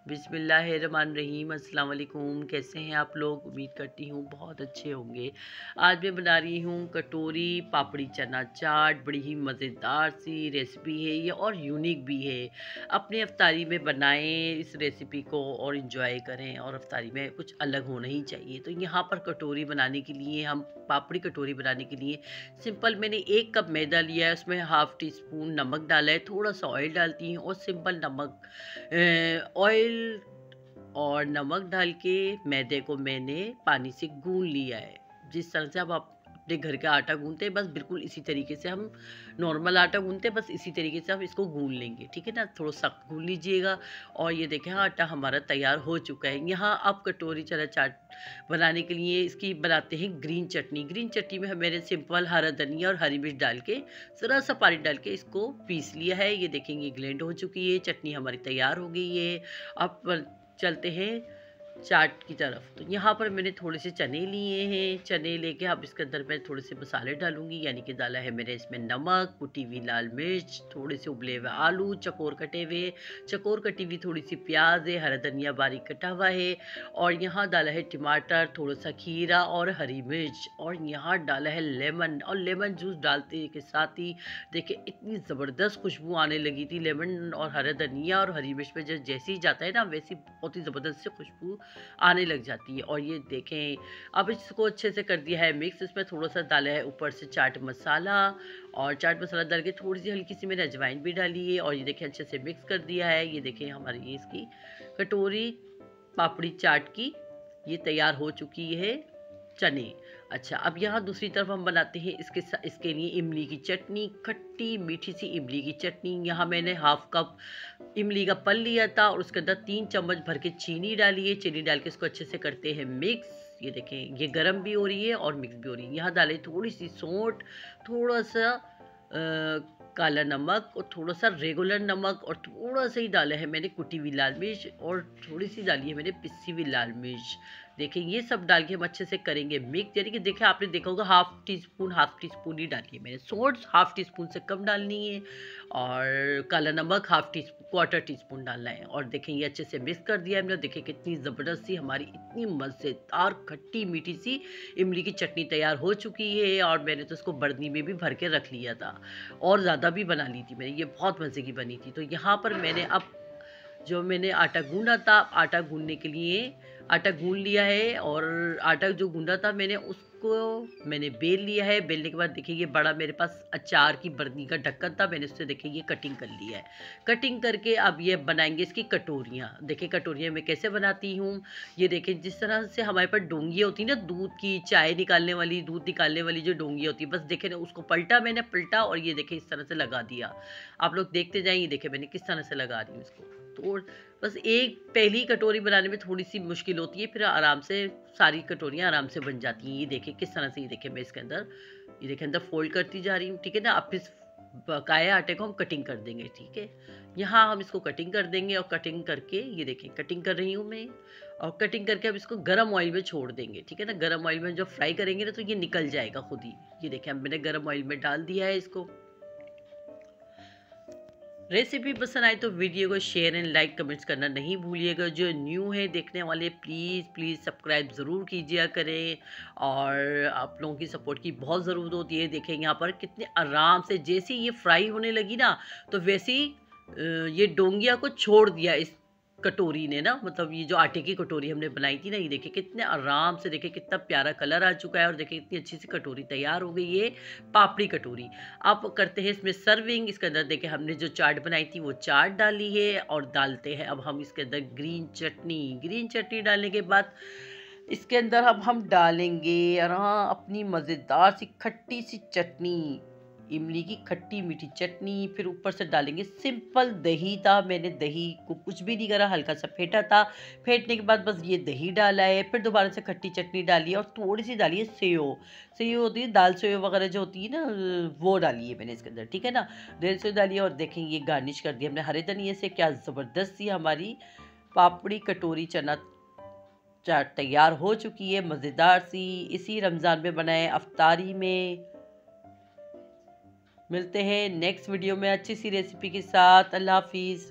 बिस्मिल्लाहिर्रहमानिर्रहीम। अस्सलाम वालेकुम। कैसे हैं आप लोग? उम्मीद करती हूँ बहुत अच्छे होंगे। आज मैं बना रही हूँ कटोरी पापड़ी चना चाट। बड़ी ही मज़ेदार सी रेसिपी है ये और यूनिक भी है। अपने अफ्तारी में बनाएं इस रेसिपी को और इन्जॉय करें, और अफ्तारी में कुछ अलग होना ही चाहिए। तो यहाँ पर कटोरी बनाने के लिए, हम पापड़ी कटोरी बनाने के लिए सिंपल मैंने 1 कप मैदा लिया है, उसमें हाफ़ टी स्पून नमक डाला है, थोड़ा सा ऑयल डालती हूँ और सिंपल नमक ऑयल और नमक डाल के मैदे को मैंने पानी से गूंद लिया है। जिस तरह से अब आप अपने घर का आटा गूंदते हैं, बस बिल्कुल इसी तरीके से हम नॉर्मल आटा गूंदते हैं, बस इसी तरीके से हम इसको गूंद लेंगे, ठीक है ना। थोड़ा सख्त गूंद लीजिएगा। और ये देखें आटा हमारा तैयार हो चुका है। यहाँ अब कटोरी चना चाट बनाने के लिए इसकी बनाते हैं ग्रीन चटनी। ग्रीन चटनी में मैंने सिंपल हरा धनिया और हरी मिर्च डाल के ज़रा सा पानी डाल के इसको पीस लिया है। ये देखेंगे ग्लेंड हो चुकी है, चटनी हमारी तैयार हो गई है। अब चलते हैं चाट की तरफ। तो यहाँ पर मैंने थोड़े से चने लिए हैं। चने लेके अब इसके अंदर मैं थोड़े से मसाले डालूंगी, यानी कि डाला है मैंने इसमें नमक, कुटी हुई लाल मिर्च, थोड़े से उबले हुए आलू चकोर कटी हुई थोड़ी सी प्याज है, हरा धनिया बारीक कटा हुआ है, और यहाँ डाला है टमाटर, थोड़ा सा खीरा और हरी मिर्च, और यहाँ डाला है लेमन। और लेमन जूस डालते के साथ ही देखिए इतनी ज़बरदस्त खुशबू आने लगी थी। लेमन और हरा धनिया और हरी मिर्च में जैसे ही जाता है ना, वैसी बहुत ही ज़बरदस्त से खुशबू आने लग जाती है। और ये देखें अब इसको अच्छे से कर दिया है मिक्स। इसमें थोड़ा सा डाला है ऊपर से चाट मसाला, और चाट मसाला डाल के थोड़ी सी हल्की सी मैंने अजवाइन भी डाली है, और ये देखें अच्छे से मिक्स कर दिया है। ये देखें हमारी इसकी कटोरी पापड़ी चाट की ये तैयार हो चुकी है चने। अच्छा, अब यहाँ दूसरी तरफ हम बनाते हैं इसके लिए इमली की चटनी, खट्टी मीठी सी इमली की चटनी। यहाँ मैंने हाफ कप इमली का पल लिया था और उसके अंदर 3 चम्मच भर के चीनी डाली है। चीनी डाल के इसको अच्छे से करते हैं मिक्स। ये देखें ये गर्म भी हो रही है और मिक्स भी हो रही है। यहाँ डाले थोड़ी सी सौंठ, थोड़ा सा काला नमक और थोड़ा सा रेगुलर नमक, और थोड़ा सा ही डाला है मैंने कुटी हुई लाल मिर्च, और थोड़ी सी डाली है मैंने पिसी हुई लाल मिर्च। देखें ये सब डाल के हम अच्छे से करेंगे मिक्स। यानी कि देखें आपने देखा होगा हाफ़ टी स्पून ही डाली है मैंने। सॉल्ट हाफ़ टी स्पून से कम डालनी है, और काला नमक क्वार्टर टी स्पून डालना है। और देखें ये अच्छे से मिक्स कर दिया हमने। देखें कितनी ज़बरदस्त सी हमारी इतनी मज़ेदार खट्टी मीठी सी इमली की चटनी तैयार हो चुकी है। और मैंने तो इसको बर्नी में भी भर के रख लिया था, और ज़्यादा भी बना ली थी मैंने, ये बहुत मज़े की बनी थी। तो यहाँ पर मैंने अब जो मैंने आटा गूंदा था, आटा गूंदने के लिए आटा गूंद लिया है, और आटा जो गूंदा था मैंने बेल लिया है। बेलने के बाद देखिए ये बड़ा मेरे पास अचार की बर्नी का ढक्कन था, मैंने उससे देखिए ये कटिंग कर लिया है। कटिंग करके अब ये बनाएंगे इसकी कटोरियाँ। देखिए कटोरियाँ मैं कैसे बनाती हूँ, ये देखें जिस तरह से हमारे पास डोंगियाँ होती है ना, दूध की चाय निकालने वाली, दूध निकालने वाली जो डोंगियाँ होती है, बस देखें ना उसको मैंने पलटा और ये देखें इस तरह से लगा दिया। आप लोग देखते जाइए, देखें मैंने किस तरह से लगा रही हूँ इसको। तो बस एक पहली कटोरी बनाने में थोड़ी सी मुश्किल होती है, फिर आराम से सारी कटोरियाँ आराम से बन जाती हैं। ये देखें किस तरह से, ये देखें मैं इसके अंदर ये देखें अंदर फोल्ड करती जा रही हूँ, ठीक है ना। अब इस बकाया आटे को हम कटिंग कर देंगे, ठीक है। यहाँ हम इसको कटिंग कर देंगे, और कटिंग करके ये देखें कटिंग कर रही हूँ मैं, और कटिंग करके अब इसको गर्म ऑयल में छोड़ देंगे, ठीक है ना। गर्म ऑयल में जब फ्राई करेंगे ना तो ये निकल जाएगा खुद ही। ये देखें अब मैंने गर्म ऑयल में डाल दिया है इसको। रेसिपी पसंद आए तो वीडियो को शेयर एंड लाइक कमेंट्स करना नहीं भूलिएगा। जो न्यू है देखने वाले प्लीज़ सब्सक्राइब ज़रूर कीजिए करें, और आप लोगों की सपोर्ट की बहुत ज़रूरत होती है। देखें यहाँ पर कितने आराम से जैसे ये फ्राई होने लगी ना, तो वैसे ही ये डोंगिया को छोड़ दिया इस कटोरी ने ना, मतलब ये जो आटे की कटोरी हमने बनाई थी ना, ये देखिए कितने आराम से, देखिए कितना प्यारा कलर आ चुका है, और देखिए इतनी अच्छी सी कटोरी तैयार हो गई है पापड़ी कटोरी। आप करते हैं इसमें सर्विंग। इसके अंदर देखिए हमने जो चाट बनाई थी वो चाट डाली है, और डालते हैं अब हम इसके अंदर ग्रीन चटनी डालने के बाद इसके अंदर अब हम डालेंगे अपनी मज़ेदार सी खट्टी सी चटनी, इमली की खट्टी मीठी चटनी। फिर ऊपर से डालेंगे सिंपल दही था, मैंने दही को कुछ भी नहीं करा, हल्का सा फेंटा था। फेंटने के बाद बस ये दही डाला है, फिर दोबारा से खट्टी चटनी डाली है, और थोड़ी सी डाली है सेव होती है, दाल सेव वगैरह जो होती है ना, वो डाली है मैंने इसके अंदर, ठीक है ना। दाल सेव डाली है, और देखें ये गार्निश कर दिया हमने हरे धनिए से। क्या ज़बरदस्त सी हमारी पापड़ी कटोरी चना चाट तैयार हो चुकी है, मज़ेदार सी। इसी रमज़ान में बनाए अफ्तारी में। मिलते हैं नेक्स्ट वीडियो में अच्छी सी रेसिपी के साथ। अल्लाह हाफिज़।